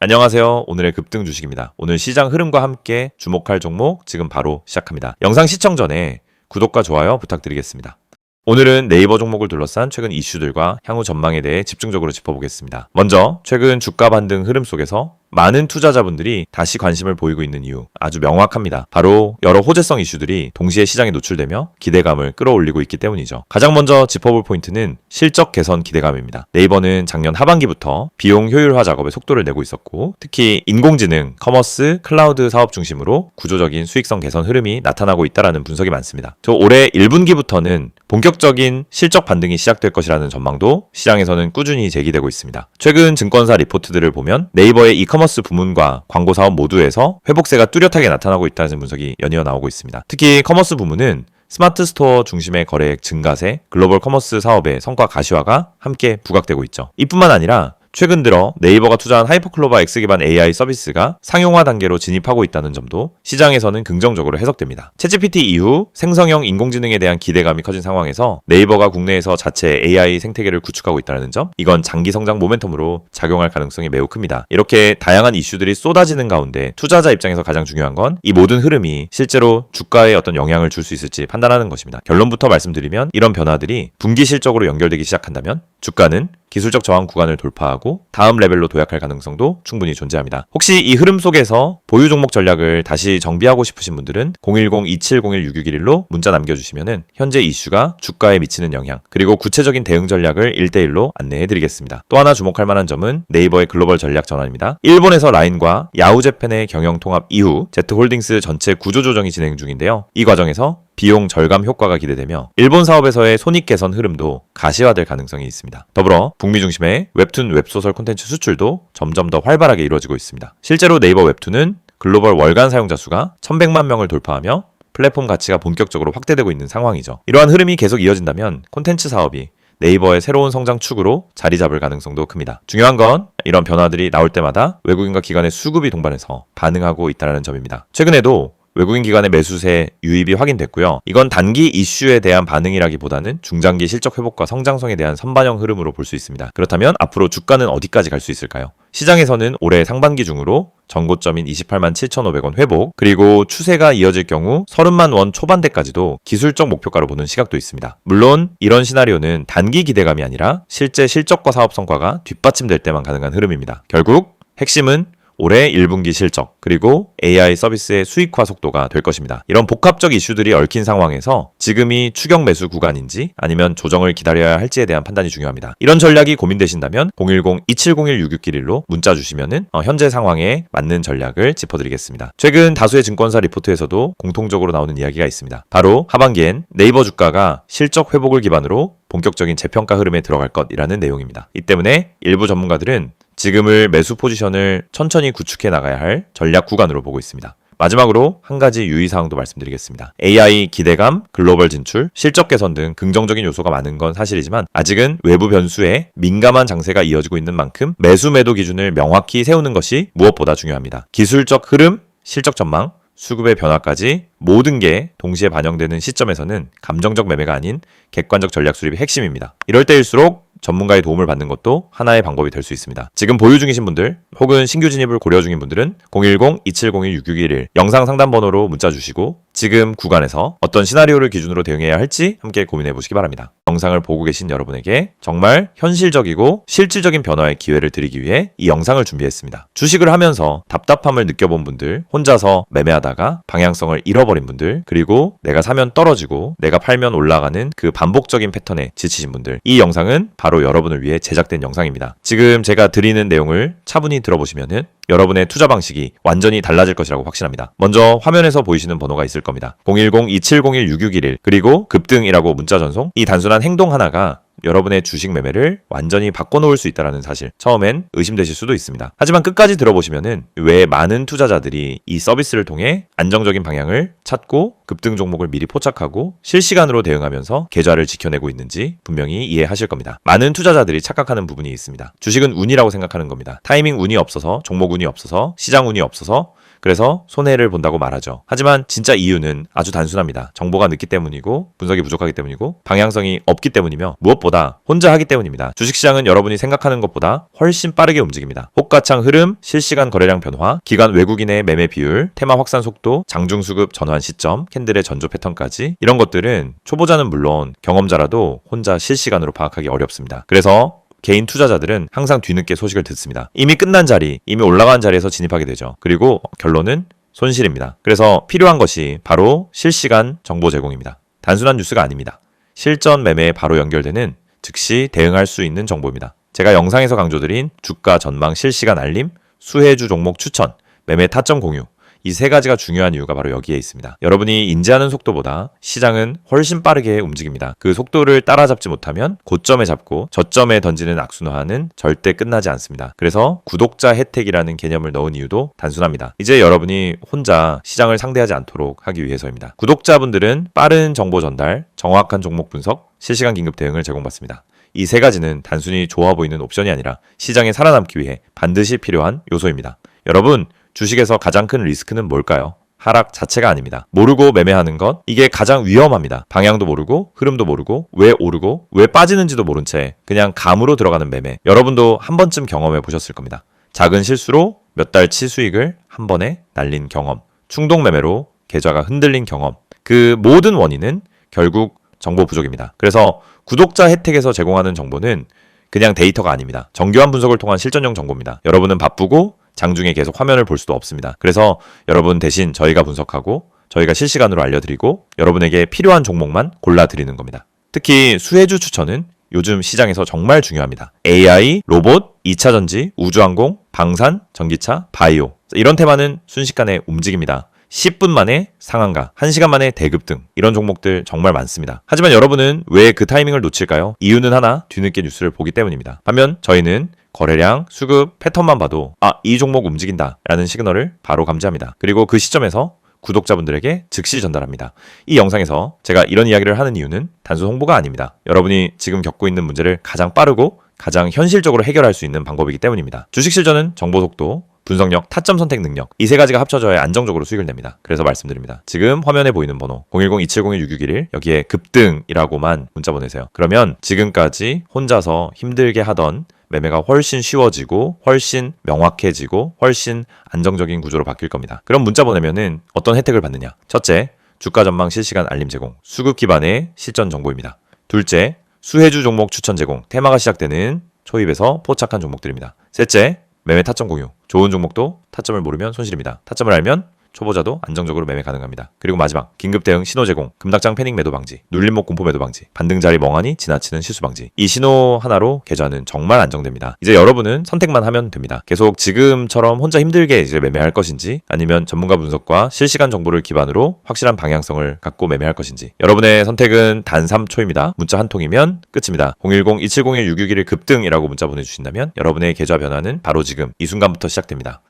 안녕하세요. 오늘의 급등 주식입니다. 오늘 시장 흐름과 함께 주목할 종목 지금 바로 시작합니다. 영상 시청 전에 구독과 좋아요 부탁드리겠습니다. 오늘은 네이버 종목을 둘러싼 최근 이슈들과 향후 전망에 대해 집중적으로 짚어보겠습니다. 먼저 최근 주가 반등 흐름 속에서 많은 투자자분들이 다시 관심을 보이고 있는 이유 아주 명확합니다. 바로 여러 호재성 이슈들이 동시에 시장에 노출되며 기대감을 끌어올리고 있기 때문이죠. 가장 먼저 짚어볼 포인트는 실적 개선 기대감입니다. 네이버는 작년 하반기부터 비용 효율화 작업에 속도를 내고 있었고 특히 인공지능, 커머스, 클라우드 사업 중심으로 구조적인 수익성 개선 흐름이 나타나고 있다는 분석이 많습니다. 또 올해 1분기부터는 본격적인 실적 반등이 시작될 것이라는 전망도 시장에서는 꾸준히 제기되고 있습니다. 최근 증권사 리포트들을 보면 네이버의 이커머스 부문과 광고 사업 모두에서 회복세가 뚜렷하게 나타나고 있다는 분석이 연이어 나오고 있습니다. 특히 커머스 부문은 스마트 스토어 중심의 거래액 증가세, 글로벌 커머스 사업의 성과 가시화가 함께 부각되고 있죠. 이뿐만 아니라 최근 들어 네이버가 투자한 하이퍼클로바 X 기반 AI 서비스가 상용화 단계로 진입하고 있다는 점도 시장에서는 긍정적으로 해석됩니다. 챗GPT 이후 생성형 인공지능에 대한 기대감이 커진 상황에서 네이버가 국내에서 자체 AI 생태계를 구축하고 있다는 점, 이건 장기 성장 모멘텀으로 작용할 가능성이 매우 큽니다. 이렇게 다양한 이슈들이 쏟아지는 가운데 투자자 입장에서 가장 중요한 건 이 모든 흐름이 실제로 주가에 어떤 영향을 줄 수 있을지 판단하는 것입니다. 결론부터 말씀드리면 이런 변화들이 분기 실적으로 연결되기 시작한다면 주가는 기술적 저항 구간을 돌파하고 다음 레벨로 도약할 가능성도 충분히 존재합니다. 혹시 이 흐름 속에서 보유 종목 전략을 다시 정비하고 싶으신 분들은 010-2701-6611로 문자 남겨주시면 현재 이슈가 주가에 미치는 영향 그리고 구체적인 대응 전략을 1대1로 안내해드리겠습니다. 또 하나 주목할 만한 점은 네이버의 글로벌 전략 전환입니다. 일본에서 라인과 야후재팬의 경영 통합 이후 Z홀딩스 전체 구조조정이 진행 중인데요. 이 과정에서 비용 절감 효과가 기대되며 일본 사업에서의 손익 개선 흐름도 가시화될 가능성이 있습니다. 더불어 북미 중심의 웹툰 웹소설 콘텐츠 수출도 점점 더 활발하게 이루어지고 있습니다. 실제로 네이버 웹툰은 글로벌 월간 사용자 수가 1100만 명을 돌파하며 플랫폼 가치가 본격적으로 확대되고 있는 상황이죠. 이러한 흐름이 계속 이어진다면 콘텐츠 사업이 네이버의 새로운 성장 축으로 자리 잡을 가능성도 큽니다. 중요한 건 이런 변화들이 나올 때마다 외국인과 기관의 수급이 동반해서 반응하고 있다는 점입니다. 최근에도 외국인 기관의 매수세 유입이 확인됐고요. 이건 단기 이슈에 대한 반응이라기보다는 중장기 실적 회복과 성장성에 대한 선반영 흐름으로 볼 수 있습니다. 그렇다면 앞으로 주가는 어디까지 갈 수 있을까요? 시장에서는 올해 상반기 중으로 전고점인 28만 7,500원 회복, 그리고 추세가 이어질 경우 30만 원 초반대까지도 기술적 목표가로 보는 시각도 있습니다. 물론 이런 시나리오는 단기 기대감이 아니라 실제 실적과 사업 성과가 뒷받침될 때만 가능한 흐름입니다. 결국 핵심은 올해 1분기 실적, 그리고 AI 서비스의 수익화 속도가 될 것입니다. 이런 복합적 이슈들이 얽힌 상황에서 지금이 추격 매수 구간인지 아니면 조정을 기다려야 할지에 대한 판단이 중요합니다. 이런 전략이 고민되신다면 010-2701-6611로 문자 주시면 현재 상황에 맞는 전략을 짚어드리겠습니다. 최근 다수의 증권사 리포트에서도 공통적으로 나오는 이야기가 있습니다. 바로 하반기엔 네이버 주가가 실적 회복을 기반으로 본격적인 재평가 흐름에 들어갈 것이라는 내용입니다. 이 때문에 일부 전문가들은 지금을 매수 포지션을 천천히 구축해 나가야 할 전략 구간으로 보고 있습니다. 마지막으로 한 가지 유의사항도 말씀드리겠습니다. AI 기대감, 글로벌 진출, 실적 개선 등 긍정적인 요소가 많은 건 사실이지만 아직은 외부 변수에 민감한 장세가 이어지고 있는 만큼 매수 매도 기준을 명확히 세우는 것이 무엇보다 중요합니다. 기술적 흐름, 실적 전망, 수급의 변화까지 모든 게 동시에 반영되는 시점에서는 감정적 매매가 아닌 객관적 전략 수립이 핵심입니다. 이럴 때일수록 전문가의 도움을 받는 것도 하나의 방법이 될 수 있습니다. 지금 보유 중이신 분들 혹은 신규 진입을 고려 중인 분들은 010-2701-6611 영상 상담 번호로 문자 주시고 지금 구간에서 어떤 시나리오를 기준으로 대응해야 할지 함께 고민해 보시기 바랍니다. 영상을 보고 계신 여러분에게 정말 현실적이고 실질적인 변화의 기회를 드리기 위해 이 영상을 준비했습니다. 주식을 하면서 답답함을 느껴본 분들, 혼자서 매매하다가 방향성을 잃어버린 분들, 그리고 내가 사면 떨어지고 내가 팔면 올라가는 그 반복적인 패턴에 지치신 분들, 이 영상은 바로 여러분을 위해 제작된 영상입니다. 지금 제가 드리는 내용을 차분히 들어보시면은 여러분의 투자 방식이 완전히 달라질 것이라고 확신합니다. 먼저 화면에서 보이시는 번호가 있을 겁니다. 010-2701-6611 그리고 급등이라고 문자 전송. 이 단순한 행동 하나가 여러분의 주식 매매를 완전히 바꿔놓을 수 있다는 사실, 처음엔 의심되실 수도 있습니다. 하지만 끝까지 들어보시면은 왜 많은 투자자들이 이 서비스를 통해 안정적인 방향을 찾고 급등 종목을 미리 포착하고 실시간으로 대응하면서 계좌를 지켜내고 있는지 분명히 이해하실 겁니다. 많은 투자자들이 착각하는 부분이 있습니다. 주식은 운이라고 생각하는 겁니다. 타이밍 운이 없어서, 종목 운이 없어서, 시장 운이 없어서 그래서 손해를 본다고 말하죠. 하지만 진짜 이유는 아주 단순합니다. 정보가 늦기 때문이고 분석이 부족하기 때문이고 방향성이 없기 때문이며 무엇보다 혼자 하기 때문입니다. 주식시장은 여러분이 생각하는 것보다 훨씬 빠르게 움직입니다. 호가창 흐름, 실시간 거래량 변화, 기관 외국인의 매매 비율, 테마 확산 속도, 장중 수급 전환 시점, 캔들의 전조 패턴까지 이런 것들은 초보자는 물론 경험자라도 혼자 실시간으로 파악하기 어렵습니다. 그래서 개인 투자자들은 항상 뒤늦게 소식을 듣습니다. 이미 끝난 자리, 이미 올라간 자리에서 진입하게 되죠. 그리고 결론은 손실입니다. 그래서 필요한 것이 바로 실시간 정보 제공입니다. 단순한 뉴스가 아닙니다. 실전 매매에 바로 연결되는 즉시 대응할 수 있는 정보입니다. 제가 영상에서 강조드린 주가 전망 실시간 알림, 수혜주 종목 추천, 매매 타점 공유, 이 세 가지가 중요한 이유가 바로 여기에 있습니다. 여러분이 인지하는 속도보다 시장은 훨씬 빠르게 움직입니다. 그 속도를 따라잡지 못하면 고점에 잡고 저점에 던지는 악순환은 절대 끝나지 않습니다. 그래서 구독자 혜택이라는 개념을 넣은 이유도 단순합니다. 이제 여러분이 혼자 시장을 상대하지 않도록 하기 위해서입니다. 구독자분들은 빠른 정보 전달, 정확한 종목 분석, 실시간 긴급 대응을 제공받습니다. 이 세 가지는 단순히 좋아 보이는 옵션이 아니라 시장에 살아남기 위해 반드시 필요한 요소입니다. 여러분, 주식에서 가장 큰 리스크는 뭘까요? 하락 자체가 아닙니다. 모르고 매매하는 것, 이게 가장 위험합니다. 방향도 모르고, 흐름도 모르고, 왜 오르고, 왜 빠지는지도 모른 채 그냥 감으로 들어가는 매매. 여러분도 한 번쯤 경험해 보셨을 겁니다. 작은 실수로 몇 달치 수익을 한 번에 날린 경험, 충동 매매로 계좌가 흔들린 경험. 그 모든 원인은 결국 정보 부족입니다. 그래서 구독자 혜택에서 제공하는 정보는 그냥 데이터가 아닙니다. 정교한 분석을 통한 실전용 정보입니다. 여러분은 바쁘고 장중에 계속 화면을 볼 수도 없습니다. 그래서 여러분 대신 저희가 분석하고 저희가 실시간으로 알려드리고 여러분에게 필요한 종목만 골라드리는 겁니다. 특히 수혜주 추천은 요즘 시장에서 정말 중요합니다. AI, 로봇, 2차전지, 우주항공, 방산, 전기차, 바이오 이런 테마는 순식간에 움직입니다. 10분 만에 상한가, 1시간 만에 대급 등 이런 종목들 정말 많습니다. 하지만 여러분은 왜 그 타이밍을 놓칠까요? 이유는 하나, 뒤늦게 뉴스를 보기 때문입니다. 반면 저희는 거래량, 수급, 패턴만 봐도 이 종목 움직인다 라는 시그널을 바로 감지합니다. 그리고 그 시점에서 구독자분들에게 즉시 전달합니다. 이 영상에서 제가 이런 이야기를 하는 이유는 단순 홍보가 아닙니다. 여러분이 지금 겪고 있는 문제를 가장 빠르고 가장 현실적으로 해결할 수 있는 방법이기 때문입니다. 주식 실전은 정보 속도, 분석력, 타점 선택 능력 이 세 가지가 합쳐져야 안정적으로 수익을 냅니다. 그래서 말씀드립니다. 지금 화면에 보이는 번호 010-2701-6611 여기에 급등이라고만 문자 보내세요. 그러면 지금까지 혼자서 힘들게 하던 매매가 훨씬 쉬워지고 훨씬 명확해지고 훨씬 안정적인 구조로 바뀔 겁니다. 그럼 문자 보내면은 어떤 혜택을 받느냐? 첫째, 주가 전망 실시간 알림 제공, 수급 기반의 실전 정보입니다. 둘째, 수혜주 종목 추천 제공, 테마가 시작되는 초입에서 포착한 종목들입니다. 셋째, 매매 타점 공유, 좋은 종목도 타점을 모르면 손실입니다. 타점을 알면 초보자도 안정적으로 매매 가능합니다. 그리고 마지막, 긴급 대응 신호 제공, 금닥장 패닉 매도 방지, 눌림목 공포 매도 방지, 반등 자리 멍하니 지나치는 실수 방지. 이 신호 하나로 계좌는 정말 안정됩니다. 이제 여러분은 선택만 하면 됩니다. 계속 지금처럼 혼자 힘들게 이제 매매할 것인지 아니면 전문가 분석과 실시간 정보를 기반으로 확실한 방향성을 갖고 매매할 것인지. 여러분의 선택은 단 3초입니다. 문자 한 통이면 끝입니다. 010-2701-6611 급등이라고 문자 보내주신다면 여러분의 계좌 변화는 바로 지금 이 순간부터 시작됩니다.